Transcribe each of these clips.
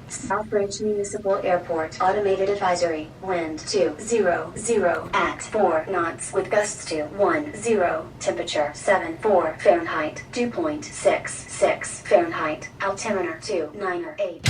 Southbridge Municipal Airport. Automated advisory. Wind 200 at 4 knots with gusts to 10. Temperature 74 Fahrenheit. 2.66 Fahrenheit. Altimeter 298.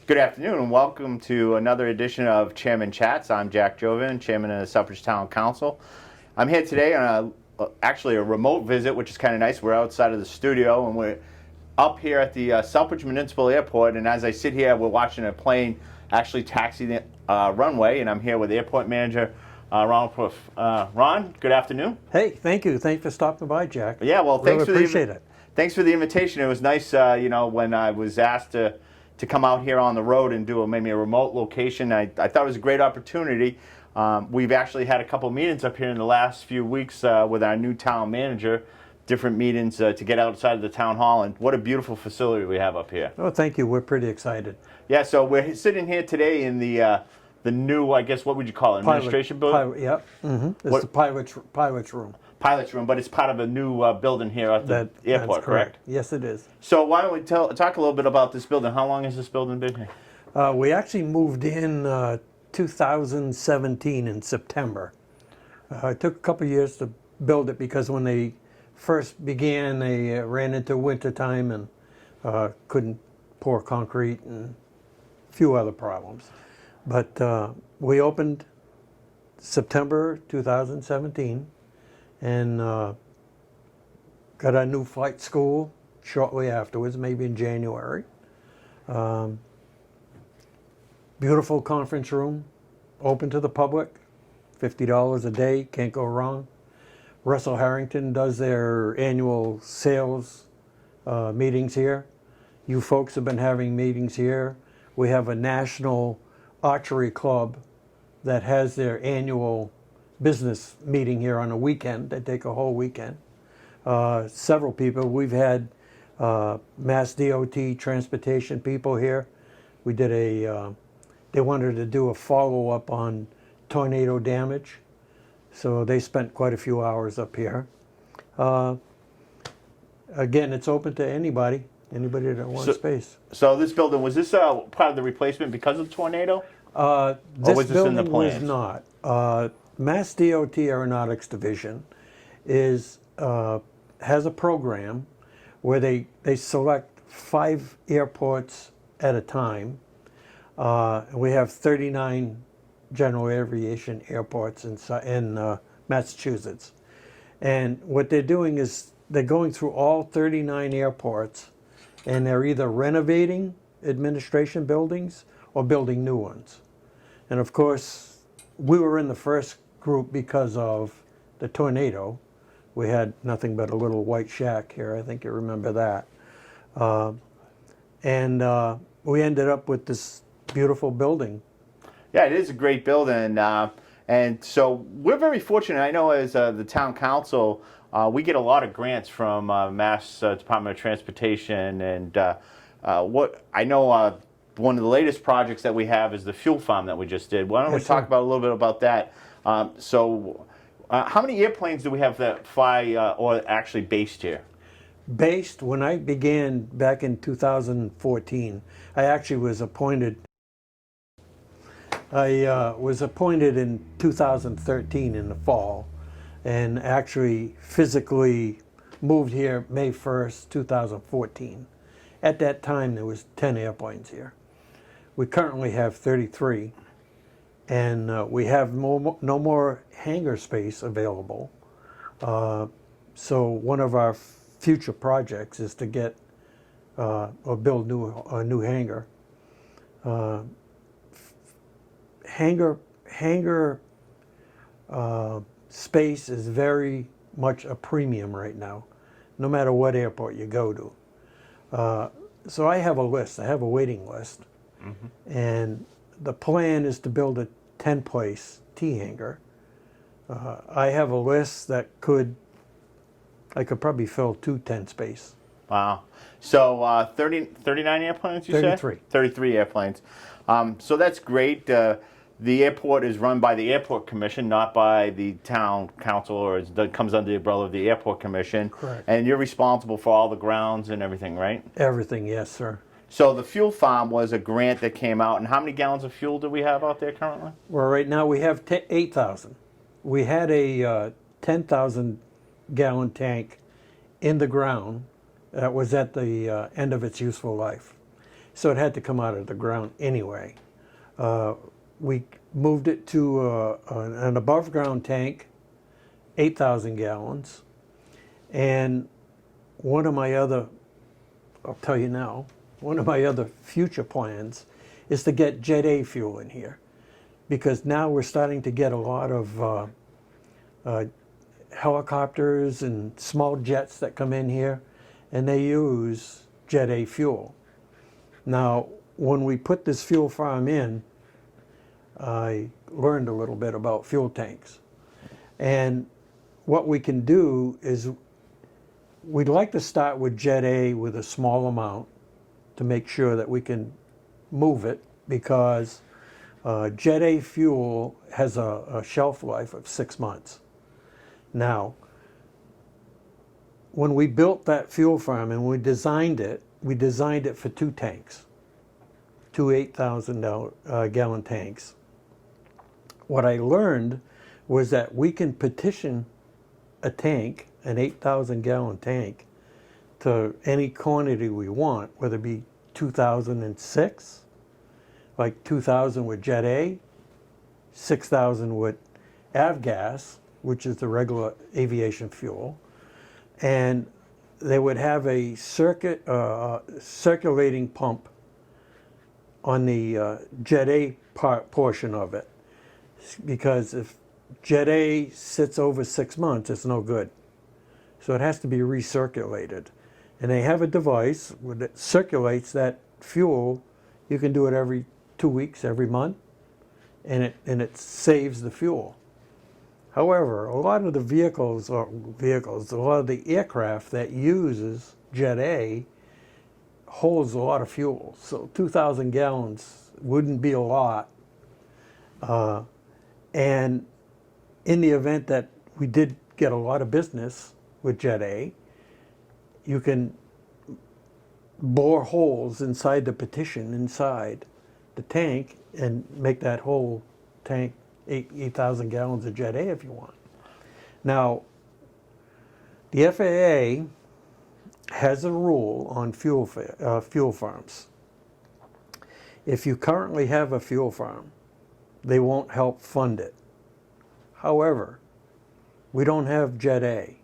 Good afternoon and welcome to another edition of Chairman Chats. I'm Jack Jovan, Chairman of the Southbridge Town Council. I'm here today on actually a remote visit, which is kind of nice. We're outside of the studio and we're up here at the Southbridge Municipal Airport, and as I sit here, we're watching a plane actually taxi the runway, and I'm here with Airport Manager Ron Plouffe. Ron, good afternoon. Hey, thank you. Thanks for stopping by, Jack. Yeah, well, Really appreciate it. Thanks for the invitation. It was nice, when I was asked to come out here on the road and do maybe a remote location. I thought it was a great opportunity. We've actually had a couple meetings up here in the last few weeks with our new town manager, different meetings to get outside of the town hall, and what a beautiful facility we have up here. Oh, thank you. We're pretty excited. Yeah, so we're sitting here today in the new, I guess, what would you call it, administration building? Yep. It's the pilot's room. Pilot's room, but it's part of a new building here at the airport, correct? Yes, it is. So why don't we talk a little bit about this building? How long has this building been here? We actually moved in 2017 in September. It took a couple years to build it because when they first began, they ran into winter time and couldn't pour concrete and a few other problems. But we opened September 2017 and got our new flight school shortly afterwards, maybe in January. Beautiful conference room, open to the public, $50 a day, can't go wrong. Russell Harrington does their annual sales meetings here. You folks have been having meetings here. We have a national archery club that has their annual business meeting here on a weekend. They take a whole weekend. Several people. We've had Mass DOT transportation people here. We did they wanted to do a follow-up on tornado damage, so they spent quite a few hours up here. Again, it's open to anybody that wants space. So this building, was this part of the replacement because of the tornado? This building was not. Mass DOT Aeronautics Division has a program where they select 5 airports at a time. We have 39 general aviation airports in Massachusetts. And what they're doing is they're going through all 39 airports, and they're either renovating administration buildings or building new ones. And of course, we were in the first group because of the tornado. We had nothing but a little white shack here. I think you remember that. We ended up with this beautiful building. Yeah, it is a great building. And so we're very fortunate. I know as the town council, we get a lot of grants from Mass Department of Transportation. And what I know one of the latest projects that we have is the fuel farm that we just did. Why don't we talk about a little bit about that? How many airplanes do we have that fly or actually based here? Based, when I began back in 2014, I actually was appointed. I was appointed in 2013 in the fall, and actually physically moved here May 1st, 2014. At that time, there was 10 airplanes here. We currently have 33. And we have no more hangar space available. So one of our future projects is to get or build a new hangar. Hangar space is very much a premium right now, no matter what airport you go to. So I have a list. I have a waiting list. Mm-hmm. And the plan is to build a 10-place T hangar. I have a list that I could probably fill 2 tent space. Wow. So 39 airplanes, you 33. said? 33 airplanes. So that's great. The airport is run by the Airport Commission, not by the town council, or it comes under the umbrella of the Airport Commission. Correct. And you're responsible for all the grounds and everything, right? Everything, yes, sir. So the fuel farm was a grant that came out, and how many gallons of fuel do we have out there currently? Well, right now we have 8,000. We had a 10,000 gallon tank in the ground that was at the end of its useful life. So it had to come out of the ground anyway. We moved it to an above ground tank, 8,000 gallons. And one of my other future plans is to get Jet A fuel in here, because now we're starting to get a lot of helicopters and small jets that come in here, and they use Jet A fuel. Now, when we put this fuel farm in, I learned a little bit about fuel tanks. And what we can do is, we'd like to start with Jet A with a small amount to make sure that we can move it, because Jet A fuel has a shelf life of 6 months. Now, when we built that fuel farm and we designed it for 2 tanks, 2 8,000 gallon tanks. What I learned was that we can petition a tank, an 8,000 gallon tank, to any quantity we want, whether it be 2,006, like 2,000 with Jet A, 6,000 with avgas, which is the regular aviation fuel, and they would have a circulating pump on the Jet A portion of it, because if Jet A sits over 6 months, it's no good. So it has to be recirculated. And they have a device that circulates that fuel. You can do it every 2 weeks, every month, and it saves the fuel. However, a lot of the a lot of the aircraft that uses Jet A holds a lot of fuel. So 2,000 gallons wouldn't be a lot. And in the event that we did get a lot of business with Jet A, you can bore holes inside the petition, inside the tank, and make that whole tank 8,000 gallons of Jet A if you want. Now, the FAA has a rule on fuel farms. If you currently have a fuel farm, they won't help fund it. However, we don't have Jet A.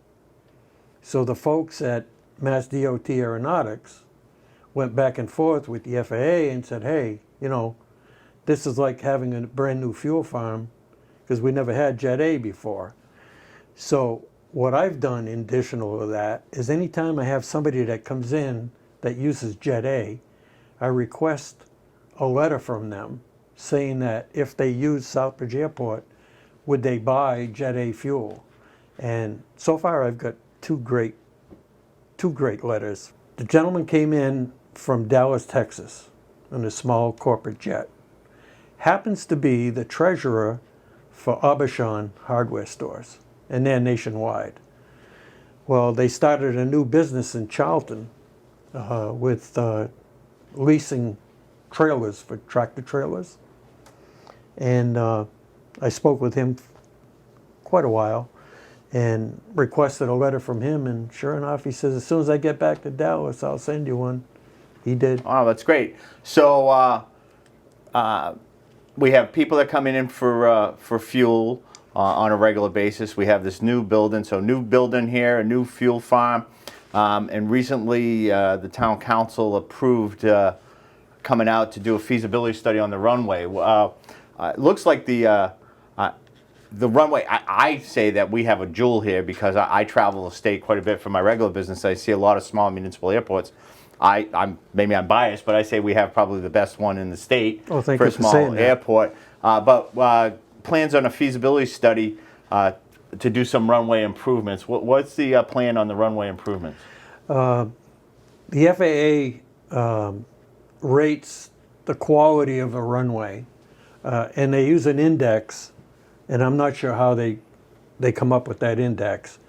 So the folks at Mass DOT Aeronautics went back and forth with the FAA and said, hey, this is like having a brand new fuel farm, because we never had Jet A before. So what I've done in addition to that is, anytime I have somebody that comes in that uses Jet A, I request a letter from them saying that if they use Southbridge Airport, would they buy Jet A fuel? And so far I've got two great letters. The gentleman came in from Dallas, Texas, in a small corporate jet. Happens to be the treasurer for Aubuchon hardware stores, and they're nationwide. Well, they started a new business in Charlton with leasing trailers for tractor trailers. And I spoke with him quite a while and requested a letter from him, and sure enough, he says, as soon as I get back to Dallas, I'll send you one. He did. Oh, that's great. So we have people that come in for fuel on a regular basis. We have this new building, here, a new fuel farm, and recently the town council approved coming out to do a feasibility study on the runway. It looks like the runway, I say that we have a jewel here, because I travel the state quite a bit for my regular business. I see a lot of small municipal airports. Maybe I'm biased, but I say we have probably the best one in the state for a small airport. But plans on a feasibility study to do some runway improvements. What's the plan on the runway improvements? The FAA rates the quality of a runway, and they use an index, and I'm not sure how they come up with that index,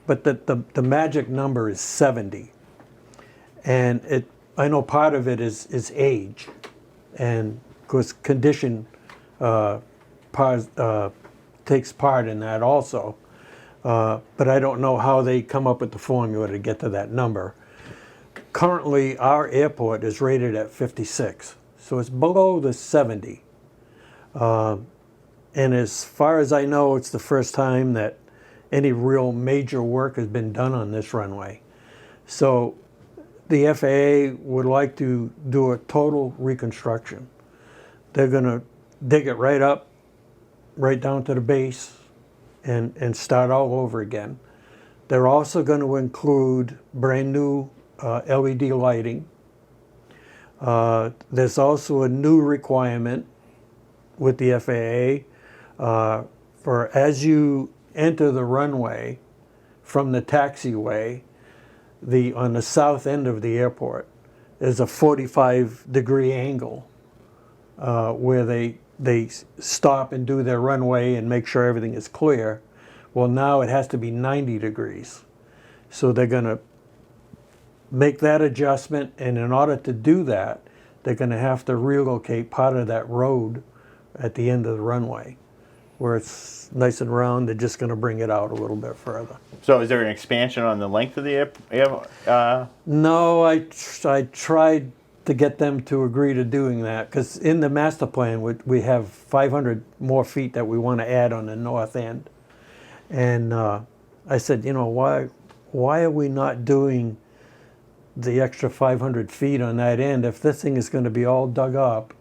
but the magic number is 70. And I know part of it is age, and because condition takes part in that also. But I don't know how they come up with the formula to get to that number. Currently, our airport is rated at 56, so it's below the 70. And as far as I know, it's the first time that any real major work has been done on this runway. So the FAA would like to do a total reconstruction. They're going to dig it right up, right down to the base, and start all over again. They're also going to include brand new LED lighting. There's also a new requirement with the FAA for as you enter the runway from the taxiway, on the south end of the airport, there's a 45-degree angle where they stop and do their runway and make sure everything is clear. Well, now it has to be 90 degrees. So they're going to make that adjustment, and in order to do that, they're going to have to relocate part of that road at the end of the runway. Where it's nice and round, they're just going to bring it out a little bit further. So is there an expansion on the length of the air? No, I tried to get them to agree to doing that, because in the master plan we have 500 more feet that we want to add on the north end. And I said, why are we not doing the extra 500 feet on that end if this thing is going to be all dug up?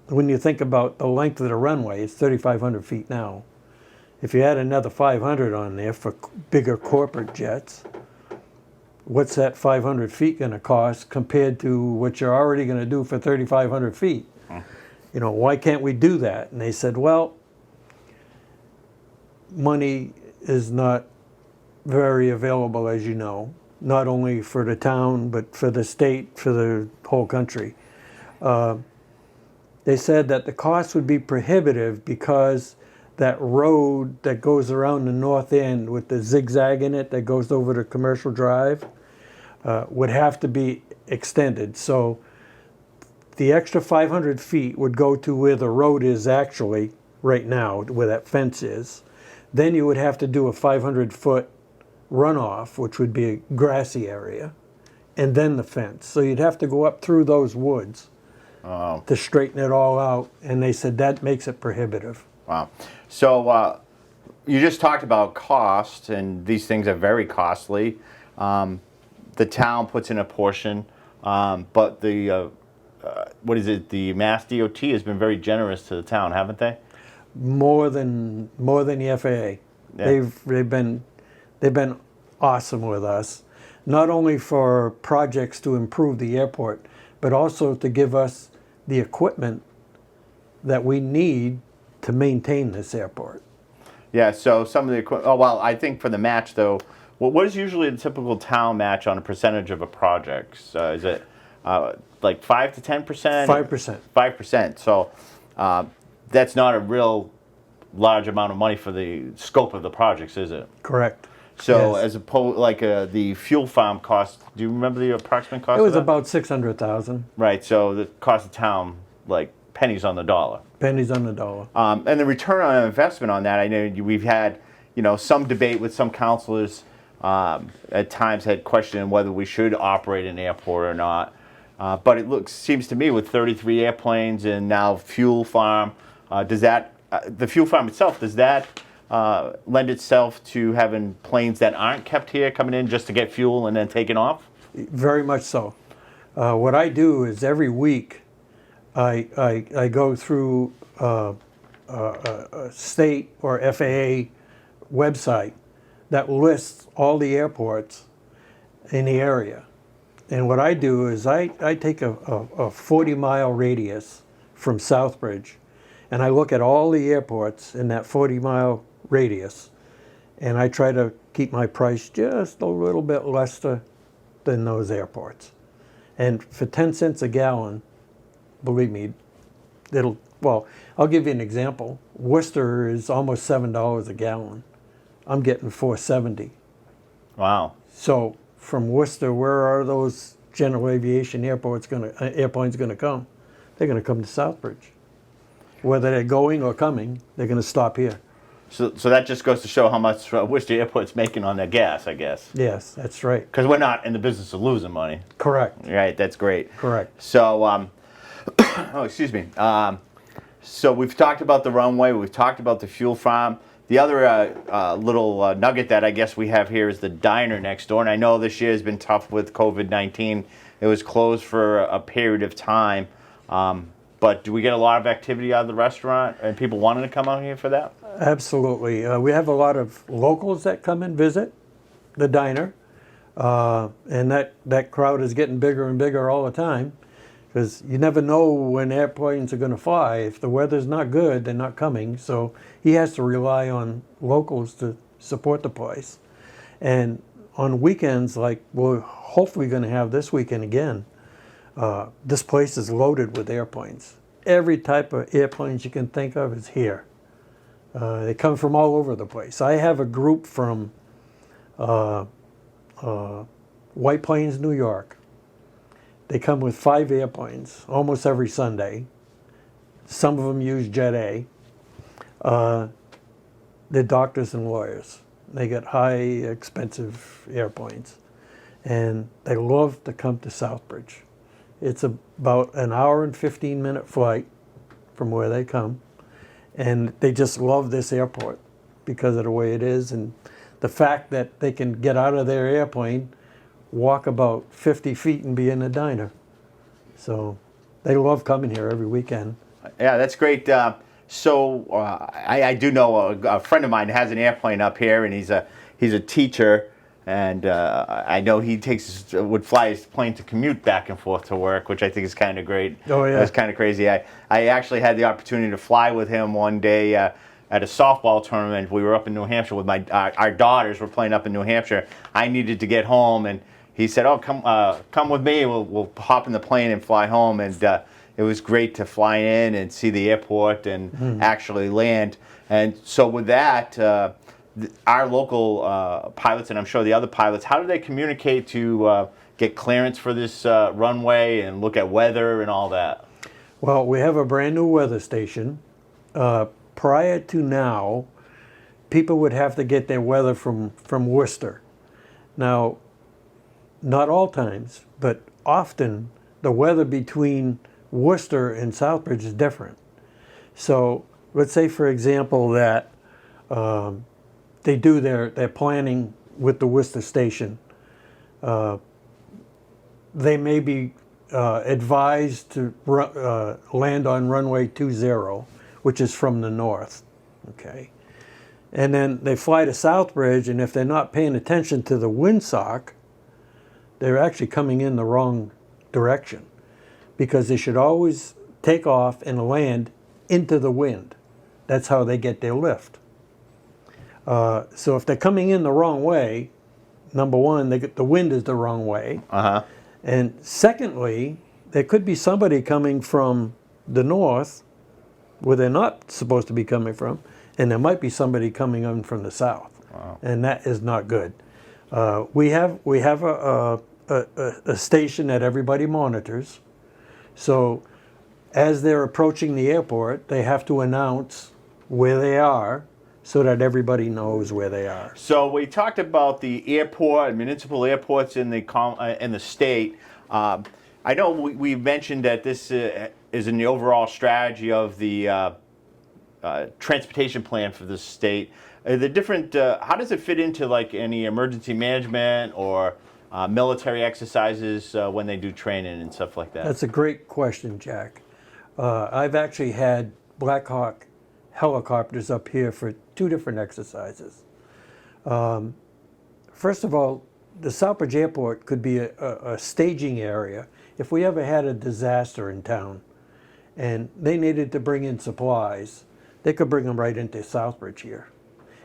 When you think about the length of the runway, it's 3,500 feet now. If you add another 500 on there for bigger corporate jets, what's that 500 feet going to cost compared to what you're already going to do for 3,500 feet? Why can't we do that? And they said, well, money is not very available, as you know, not only for the town, but for the state, for the whole country. They said that the cost would be prohibitive because that road that goes around the north end with the zigzag in it that goes over to Commercial Drive would have to be extended. So the extra 500 feet would go to where the road is actually right now, where that fence is. Then you would have to do a 500-foot runoff, which would be a grassy area, and then the fence. So you'd have to go up through those woods to straighten it all out, and they said that makes it prohibitive. Wow. So you just talked about cost, and these things are very costly. The town puts in a portion, but the the Mass DOT has been very generous to the town, haven't they? More than the FAA. Yeah. They've been awesome with us, not only for projects to improve the airport, but also to give us the equipment that we need to maintain this airport. Yeah, so some of the equipment, I think for the match though, what is usually the typical town match on a percentage of a project? Is it like 5 to 10%? 5%. 5%. So that's not a real large amount of money for the scope of the projects, is it? Correct. So yes. As opposed, like the fuel farm cost, do you remember the approximate cost? It was about $600,000. Right. So the cost of town, like pennies on the dollar. Pennies on the dollar. And the return on investment on that, I know we've had, some debate with some councilors. At times had questioned whether we should operate an airport or not. But it seems to me with 33 airplanes and now fuel farm, the fuel farm itself, does that lend itself to having planes that aren't kept here coming in just to get fuel and then taking off? Very much so. What I do is every week I go through a state or FAA website that lists all the airports in the area. And what I do is I take a 40-mile radius from Southbridge, and I look at all the airports in that 40-mile radius, and I try to keep my price just a little bit less than those airports. And for 10 cents a gallon, believe me, well, I'll give you an example. Worcester is almost $7 a gallon. I'm getting $4.70. Wow. So from Worcester, where are those general aviation airplanes going to come? They're going to come to Southbridge. Whether they're going or coming, they're going to stop here. So that just goes to show how much Worcester Airport's making on their gas, I guess. Yes, that's right. Because we're not in the business of losing money. Correct. Right, that's great. Correct. So, oh, excuse me. So we've talked about the runway, we've talked about the fuel farm. The other little nugget that I guess we have here is the diner next door. And I know this year has been tough with COVID-19. It was closed for a period of time. But do we get a lot of activity out of the restaurant and people wanting to come out here for that? Absolutely. We have a lot of locals that come and visit the diner. And that crowd is getting bigger and bigger all the time, because you never know when airplanes are going to fly. If the weather's not good, they're not coming. So he has to rely on locals to support the place. And on weekends, like we're hopefully going to have this weekend again, this place is loaded with airplanes. Every type of airplanes you can think of is here. They come from all over the place. I have a group from White Plains, New York. They come with 5 airplanes almost every Sunday. Some of them use Jet A. They're doctors and lawyers. They get high, expensive airplanes. And they love to come to Southbridge. It's about an hour and 15-minute flight from where they come. And they just love this airport because of the way it is, and the fact that they can get out of their airplane, walk about 50 feet and be in a diner. So they love coming here every weekend. Yeah, that's great. I do know a friend of mine has an airplane up here, and he's a teacher, and I know he would fly his plane to commute back and forth to work, which I think is kind of great. Oh yeah, it's kind of crazy. I actually had the opportunity to fly with him one day at a softball tournament. We were up in New Hampshire with our daughters were playing up in New Hampshire. I needed to get home, and he said, "Oh, come with me. We'll hop in the plane and fly home." And it was great to fly in and see the airport and actually land. And so with that, our local pilots, and I'm sure the other pilots, how do they communicate to get clearance for this runway and look at weather and all that? Well, we have a brand new weather station. Prior to now, people would have to get their weather from Worcester. Now, not all times, but often the weather between Worcester and Southbridge is different. So let's say, for example, that they do their planning with the Worcester station. They may be advised to land on runway 20, which is from the north, okay? And then they fly to Southbridge, and if they're not paying attention to the windsock, they're actually coming in the wrong direction, because they should always take off and land into the wind. That's how they get their lift. So if they're coming in the wrong way, number one, the wind is the wrong way. And secondly, there could be somebody coming from the north where they're not supposed to be coming from, and there might be somebody coming in from the south. Wow. And that is not good. We have a station that everybody monitors. So as they're approaching the airport, they have to announce where they are so that everybody knows where they are. So we talked about the airport, municipal airports in the state. I know we mentioned that this is in the overall strategy of the transportation plan for the state. The different, how does it fit into like any emergency management or military exercises when they do training and stuff like that? That's a great question, Jack. I've actually had Black Hawk helicopters up here for 2 different exercises. First of all, the Southbridge Airport could be a staging area if we ever had a disaster in town and they needed to bring in supplies, they could bring them right into Southbridge here.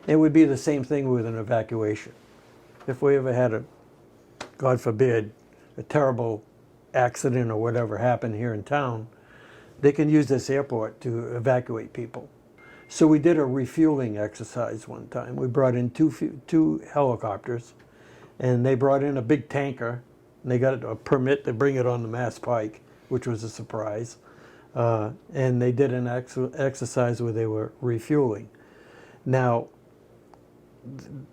It would be the same thing with an evacuation. If we ever had God forbid, a terrible accident or whatever happened here in town, they can use this airport to evacuate people. So we did a refueling exercise one time. We brought in two helicopters, and they brought in a big tanker, and they got a permit to bring it on the Mass Pike, which was a surprise. And they did an exercise where they were refueling. Now,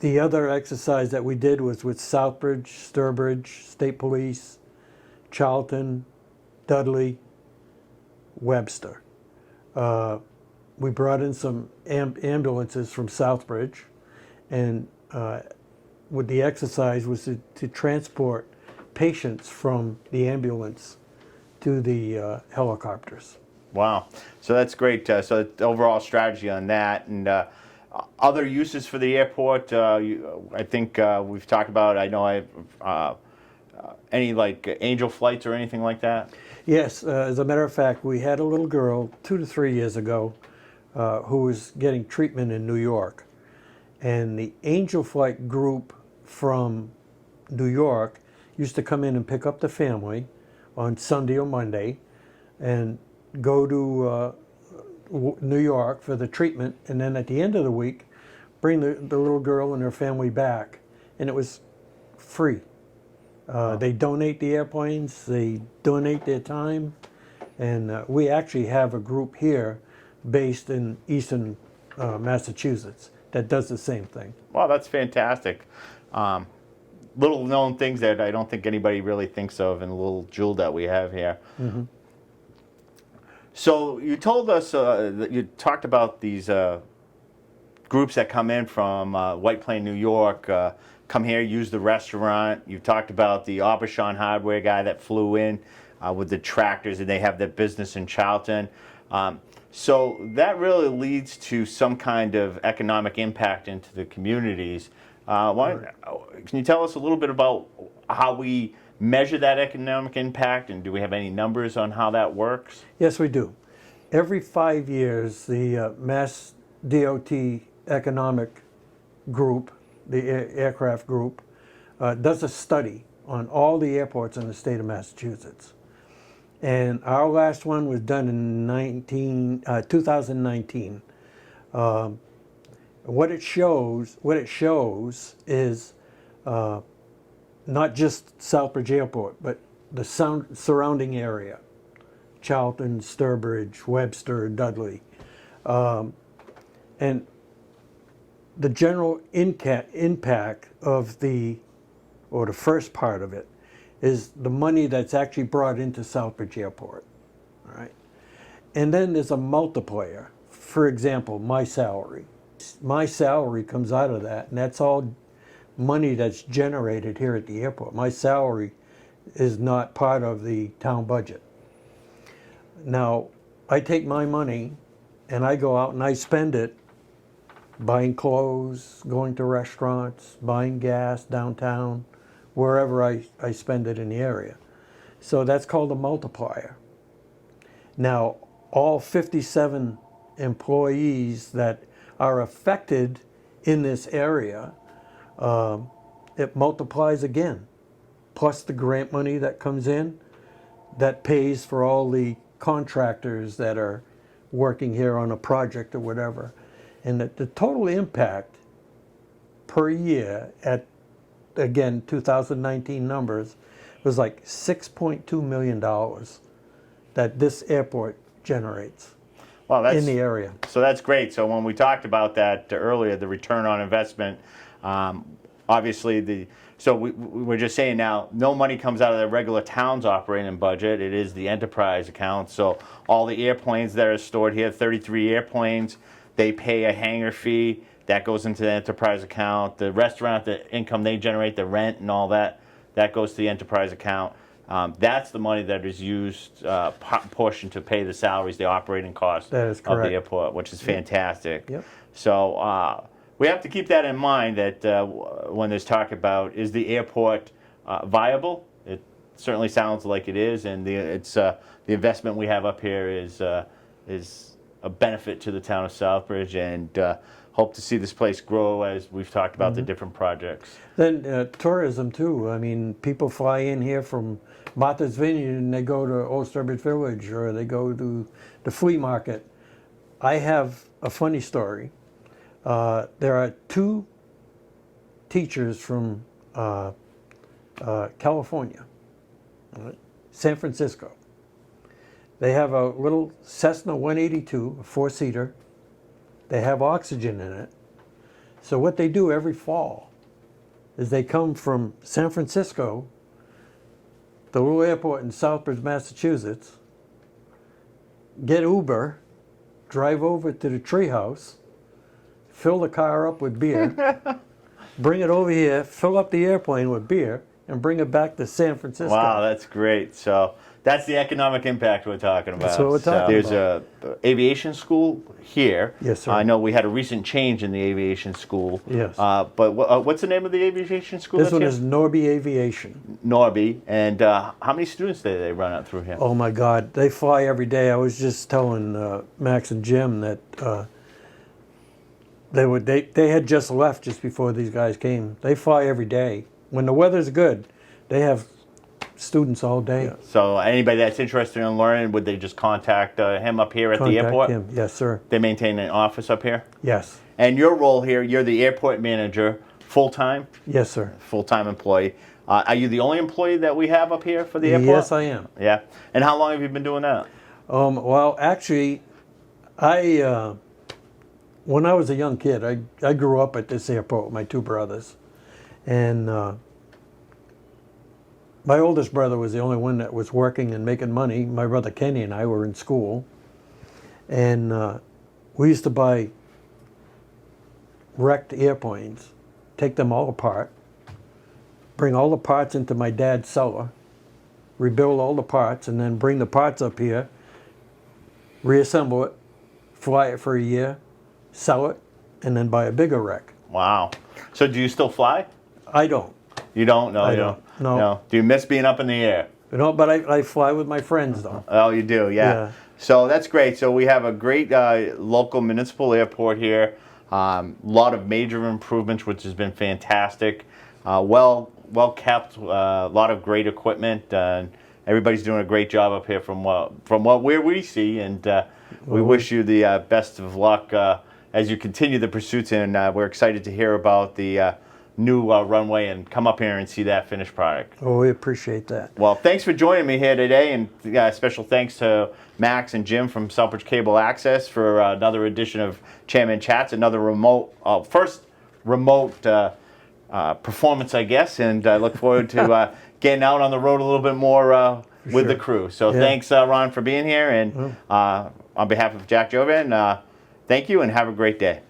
the other exercise that we did was with Southbridge, Sturbridge, State Police, Charlton, Dudley, Webster. We brought in some ambulances from Southbridge, and with the exercise was to transport patients from the ambulance to the helicopters. Wow, so that's great. So the overall strategy on that, and other uses for the airport. I think we've talked about. I know any like angel flights or anything like that. Yes, as a matter of fact, we had a little girl 2 to 3 years ago who was getting treatment in New York, and the Angel Flight group from New York used to come in and pick up the family on Sunday or Monday and go to New York for the treatment, and then at the end of the week bring the little girl and her family back, and it was free. They donate the airplanes, they donate their time, and we actually have a group here based in Eastern Massachusetts that does the same thing. Wow, that's fantastic. Little known things that I don't think anybody really thinks of, and a little jewel that we have here. Mm-hmm. So you told us that you talked about these groups that come in from White Plain, New York, come here, use the restaurant. You talked about the Aubuchon hardware guy that flew in with the tractors, and they have their business in Charlton. So that really leads to some kind of economic impact into the communities. Can you tell us a little bit about how we measure that economic impact, and do we have any numbers on how that works? Yes, we do. Every 5 years, the Mass DOT Economic Group, the aircraft group, does a study on all the airports in the state of Massachusetts. And our last one was done in 2019. What it shows is not just Southbridge Airport, but the surrounding area, Charlton, Sturbridge, Webster, Dudley. And the general impact of the first part of it is the money that's actually brought into Southbridge Airport, all right? And then there's a multiplier. For example, my salary. My salary comes out of that, and that's all money that's generated here at the airport. My salary is not part of the town budget. Now, I take my money and I go out and I spend it buying clothes, going to restaurants, buying gas downtown, wherever I spend it in the area. So that's called a multiplier. Now, all 57 employees that are affected in this area, it multiplies again, plus the grant money that comes in that pays for all the contractors that are working here on a project or whatever. And the total impact per year at, again, 2019 numbers was like $6.2 million that this airport generates. Well, in the area. So that's great. So when we talked about that earlier, the return on investment, obviously we're just saying now, no money comes out of the regular town's operating budget. It is the enterprise account. So all the airplanes that are stored here, 33 airplanes, they pay a hangar fee. That goes into the enterprise account. The restaurant, the income they generate, the rent and all that, that goes to the enterprise account. That's the money that is used, portion to pay the salaries, the operating costs of the airport, which is fantastic. Yep. So we have to keep that in mind that when there's talk about, is the airport viable? certainly sounds like it is, and the investment we have up here is a benefit to the town of Southbridge, and hope to see this place grow as we've talked about the different projects. Then tourism too. I mean, people fly in here from Martha's Vineyard and they go to Old Sturbridge Village, or they go to the flea market. I have a funny story. There are two teachers from California, right? San Francisco. They have a little Cessna 182, a four-seater. They have oxygen in it. So what they do every fall is they come from San Francisco, the little airport in Southbridge, Massachusetts, get Uber, drive over to the treehouse, fill the car up with beer, bring it over here, fill up the airplane with beer, and bring it back to San Francisco. Wow, that's great. So that's the economic impact we're talking about. That's what we're talking about. There's an aviation school here. Yes, sir. I know we had a recent change in the aviation school. Yes. But what's the name of the aviation school? This one is Norby Aviation. Norby. And how many students do they run out through here? Oh my God, they fly every day. I was just telling Max and Jim that they had just left just before these guys came. They fly every day. When the weather's good, they have students all day. Yeah. So anybody that's interested in learning, would they just contact him up here at the airport? Him. Yes, sir. They maintain an office up here? Yes. And your role here, you're the airport manager, full-time? Yes, sir. Full-time employee. Are you the only employee that we have up here for the airport? Yes, I am. Yeah. And how long have you been doing that? Well, actually, when I was a young kid, I grew up at this airport with my two brothers. And my oldest brother was the only one that was working and making money. My brother Kenny and I were in school. And we used to buy wrecked airplanes, take them all apart, bring all the parts into my dad's cellar, rebuild all the parts, and then bring the parts up here, reassemble it, fly it for a year, sell it, and then buy a bigger wreck. Wow. So do you still fly? I don't. You don't? No, I you don't. No. Do you miss being up in the air? No, but I fly with my friends, though. Oh, you do, yeah. So that's great. So we have a great local municipal airport here. Lot of major improvements, which has been fantastic. Well kept. A lot of great equipment. Everybody's doing a great job up here from what we see, and we wish you the best of luck as you continue the pursuits. And we're excited to hear about the new runway and come up here and see that finished product. Oh, we appreciate that. Well, thanks for joining me here today, and special thanks to Max and Jim from Southbridge Cable Access for another edition of Chairman Chats, another first remote performance, I guess, and I look forward to getting out on the road a little bit more with the crew. So thanks, Ron, for being here, and on behalf of Jack Jovan, thank you and have a great day.